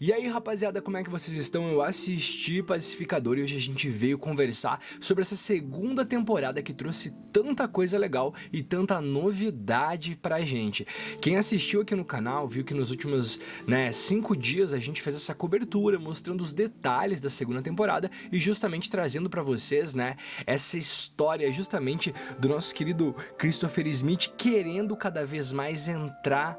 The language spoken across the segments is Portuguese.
E aí, rapaziada, como é que vocês estão? Eu assisti Pacificador e hoje a gente veio conversar sobre essa segunda temporada que trouxe tanta coisa legal e tanta novidade pra gente. Quem assistiu aqui no canal viu que nos últimos 5 dias a gente fez essa cobertura mostrando os detalhes da segunda temporada e justamente trazendo pra vocês, essa história justamente do nosso querido Christopher Smith querendo cada vez mais entrar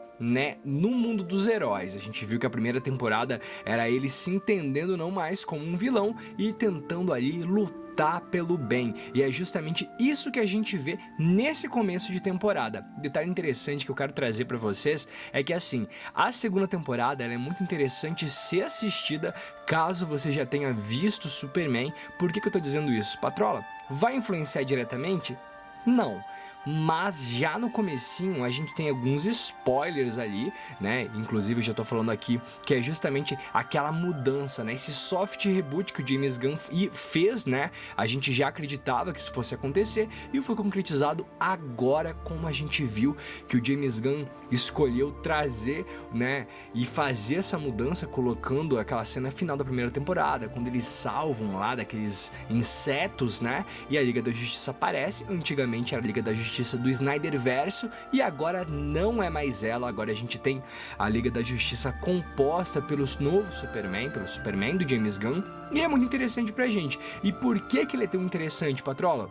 no mundo dos heróis. A gente viu que a primeira temporada era ele se entendendo não mais como um vilão e tentando ali lutar pelo bem, e é justamente isso que a gente vê nesse começo de temporada. Detalhe interessante que eu quero trazer pra vocês é que assim, a segunda temporada ela é muito interessante ser assistida caso você já tenha visto Superman. Por que eu tô dizendo isso? Patrola, vai influenciar diretamente? Não, mas já no comecinho a gente tem alguns spoilers ali, inclusive eu já tô falando aqui que é justamente aquela mudança, esse soft reboot que o James Gunn fez, a gente já acreditava que isso fosse acontecer e foi concretizado agora, como a gente viu que o James Gunn escolheu trazer, e fazer essa mudança colocando aquela cena final da primeira temporada, quando eles salvam lá daqueles insetos, e a Liga da Justiça aparece. Antigamente era a Liga da Justiça do Snyderverso e agora não é mais ela, agora a gente tem a Liga da Justiça composta pelo novo Superman, pelo Superman do James Gunn, e é muito interessante pra gente. E por que ele é tão interessante, Patrola?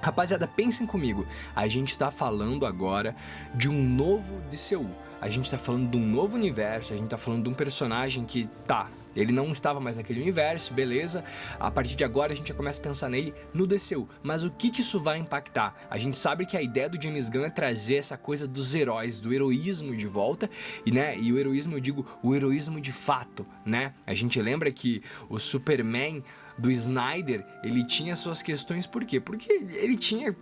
Rapaziada, pensem comigo, a gente tá falando agora de um novo DCU, a gente tá falando de um novo universo, a gente tá falando de um personagem que ele não estava mais naquele universo, beleza? A partir de agora a gente já começa a pensar nele no DCU. Mas o que isso vai impactar? A gente sabe que a ideia do James Gunn é trazer essa coisa dos heróis, do heroísmo de volta. E o heroísmo, eu digo, o heroísmo de fato, A gente lembra que o Superman do Snyder, ele tinha suas questões, por quê? Porque ele tinha,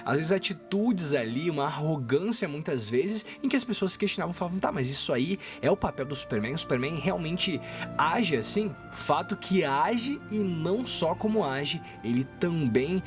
às vezes atitudes ali, uma arrogância muitas vezes, em que as pessoas se questionavam, falavam, mas isso aí é o papel do Superman? O Superman realmente age assim? Fato que age, e não só como age, ele também,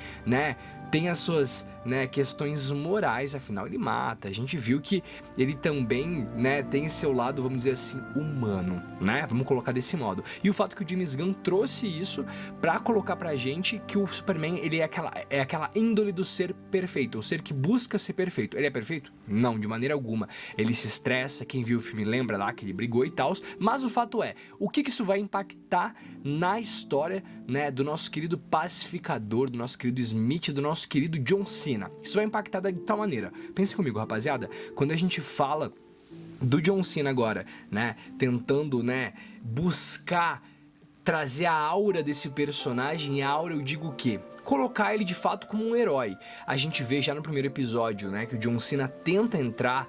tem as suas, questões morais, afinal ele mata. A gente viu que ele também, tem seu lado, vamos dizer assim, humano, vamos colocar desse modo. E o fato que o James Gunn trouxe isso pra colocar pra gente que o Superman, ele é aquela índole do ser perfeito, o ser que busca ser perfeito. Ele é perfeito? Não, de maneira alguma. Ele se estressa, quem viu o filme lembra lá que ele brigou e tal, mas o fato é, o que isso vai impactar na história, do nosso querido pacificador, do nosso querido Smith, do nosso querido John Cena. Isso vai impactar de tal maneira. Pense comigo, rapaziada, quando a gente fala do John Cena agora, tentando, buscar trazer a aura desse personagem, e a aura eu digo o quê? Colocar ele de fato como um herói. A gente vê já no primeiro episódio, que o John Cena tenta entrar,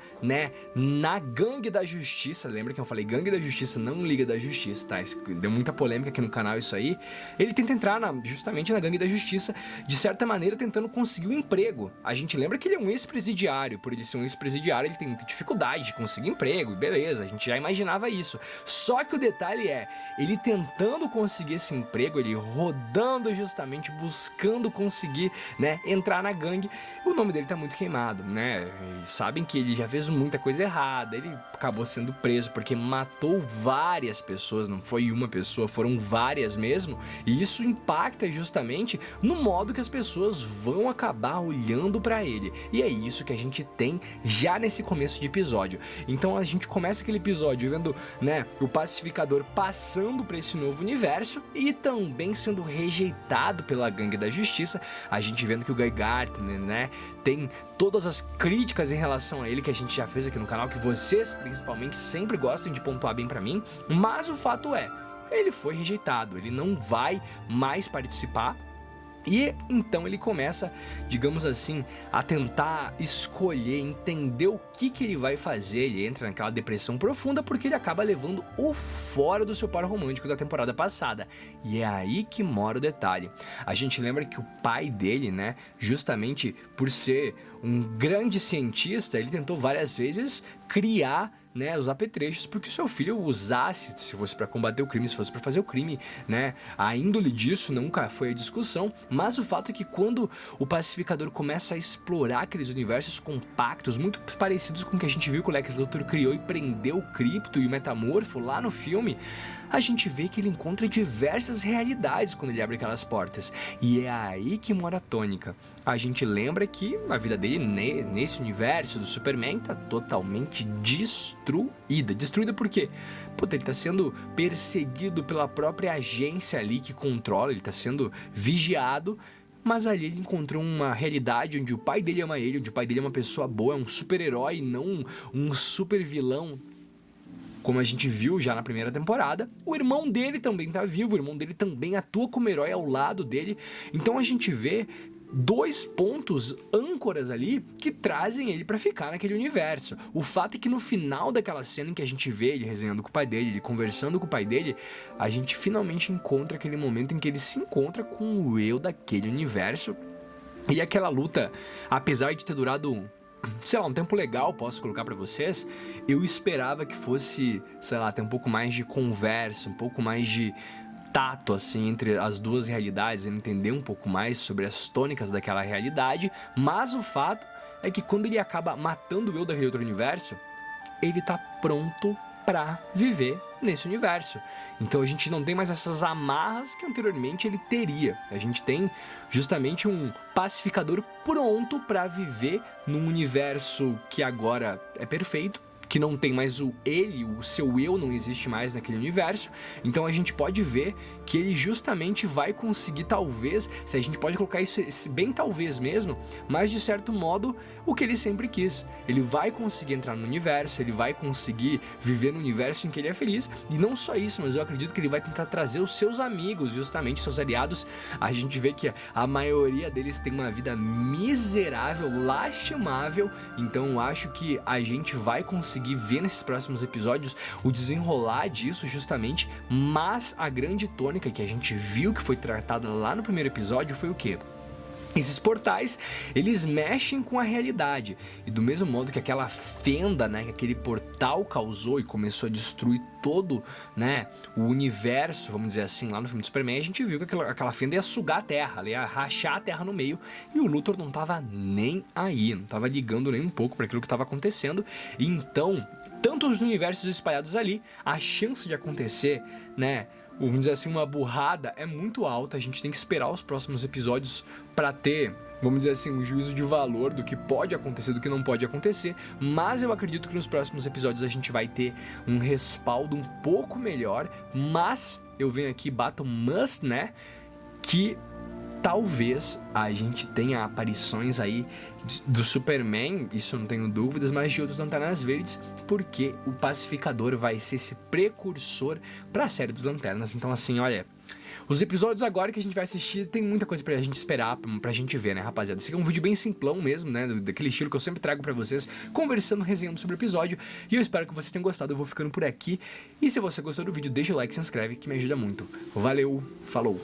na Gangue da Justiça. Lembra que eu falei Gangue da Justiça, não Liga da Justiça, tá? Deu muita polêmica aqui no canal isso aí. Ele tenta entrar justamente na Gangue da Justiça, de certa maneira tentando conseguir um emprego. A gente lembra que ele é um ex-presidiário, por ele ser um ex-presidiário ele tem muita dificuldade de conseguir emprego, beleza, a gente já imaginava isso. Só que o detalhe é, ele tentando conseguir esse emprego, ele rodando justamente, buscando conseguir, entrar na gangue, o nome dele tá muito queimado, Eles sabem que ele já fez muita coisa errada, ele acabou sendo preso porque matou várias pessoas, não foi uma pessoa, foram várias mesmo, e isso impacta justamente no modo que as pessoas vão acabar olhando pra ele, e é isso que a gente tem já nesse começo de episódio. Então a gente começa aquele episódio vendo, o pacificador passando pra esse novo universo e também sendo rejeitado pela Gangue da Justiça, a gente vendo que o Guy Gardner, tem todas as críticas em relação a ele que a gente já fez aqui no canal, que vocês principalmente sempre gostam de pontuar bem pra mim, mas o fato é, ele foi rejeitado, ele não vai mais participar. E então ele começa, digamos assim, a tentar escolher, entender o que ele vai fazer. Ele entra naquela depressão profunda porque ele acaba levando o fora do seu par romântico da temporada passada. E é aí que mora o detalhe. A gente lembra que o pai dele, justamente por ser um grande cientista, ele tentou várias vezes criar né, os apetrechos porque o seu filho usasse, se fosse para combater o crime, se fosse para fazer o crime, né? A índole disso nunca foi a discussão, mas o fato é que quando o pacificador começa a explorar aqueles universos compactos, muito parecidos com o que a gente viu que o Lex Luthor criou e prendeu o Krypto e o Metamorfo lá no filme, a gente vê que ele encontra diversas realidades quando ele abre aquelas portas. E é aí que mora a tônica. A gente lembra que a vida dele nesse universo do Superman tá totalmente destruída. Destruída por quê? Puta, ele tá sendo perseguido pela própria agência ali que controla, ele tá sendo vigiado. Mas ali ele encontrou uma realidade onde o pai dele ama ele, onde o pai dele é uma pessoa boa, é um super-herói, não um super-vilão, como a gente viu já na primeira temporada. O irmão dele também tá vivo, o irmão dele também atua como herói ao lado dele. Então a gente vê dois pontos âncoras ali que trazem ele pra ficar naquele universo. O fato é que no final daquela cena em que a gente vê ele resenhando com o pai dele, ele conversando com o pai dele, a gente finalmente encontra aquele momento em que ele se encontra com o eu daquele universo. E aquela luta, apesar de ter durado, sei lá, um tempo legal, posso colocar pra vocês, eu esperava que fosse, sei lá, ter um pouco mais de conversa, um pouco mais de tato, assim, entre as duas realidades, entender um pouco mais sobre as tônicas daquela realidade, mas o fato é que quando ele acaba matando o eu daquele outro universo, ele tá pronto pra viver nesse universo. Então a gente não tem mais essas amarras que anteriormente ele teria. A gente tem justamente um pacificador pronto pra viver num universo que agora é perfeito, que não tem mais o seu eu não existe mais naquele universo. Então a gente pode ver que ele justamente vai conseguir, talvez, se a gente pode colocar isso bem talvez mesmo, mas de certo modo o que ele sempre quis. Ele vai conseguir entrar no universo, ele vai conseguir viver no universo em que ele é feliz, e não só isso, mas eu acredito que ele vai tentar trazer os seus amigos, justamente seus aliados. A gente vê que a maioria deles tem uma vida miserável, lastimável, então eu acho que a gente vai conseguir ver nesses próximos episódios o desenrolar disso justamente, mas a grande tônica que a gente viu que foi tratada lá no primeiro episódio foi o quê? Esses portais, eles mexem com a realidade, e do mesmo modo que aquela fenda, né, que aquele portal causou e começou a destruir todo, né, o universo, vamos dizer assim, lá no filme do Superman, a gente viu que aquela fenda ia sugar a Terra, ela ia rachar a Terra no meio, e o Luthor não tava nem aí, não tava ligando nem um pouco para aquilo que estava acontecendo. E então, tanto os universos espalhados ali, a chance de acontecer, né, vamos dizer assim, uma burrada é muito alta. A gente tem que esperar os próximos episódios para ter, vamos dizer assim, um juízo de valor do que pode acontecer, do que não pode acontecer, mas eu acredito que nos próximos episódios a gente vai ter um respaldo um pouco melhor. Mas eu venho aqui, bato must, né, que talvez a gente tenha aparições aí do Superman, isso não tenho dúvidas, mas de outros Lanternas Verdes, porque o Pacificador vai ser esse precursor pra série dos Lanternas. Então assim, olha, os episódios agora que a gente vai assistir tem muita coisa pra gente esperar, pra gente ver, né, rapaziada? Esse aqui é um vídeo bem simplão mesmo, né, daquele estilo que eu sempre trago pra vocês, conversando, resenhando sobre o episódio, e eu espero que vocês tenham gostado. Eu vou ficando por aqui, e se você gostou do vídeo, deixa o like, se inscreve, que me ajuda muito. Valeu, falou!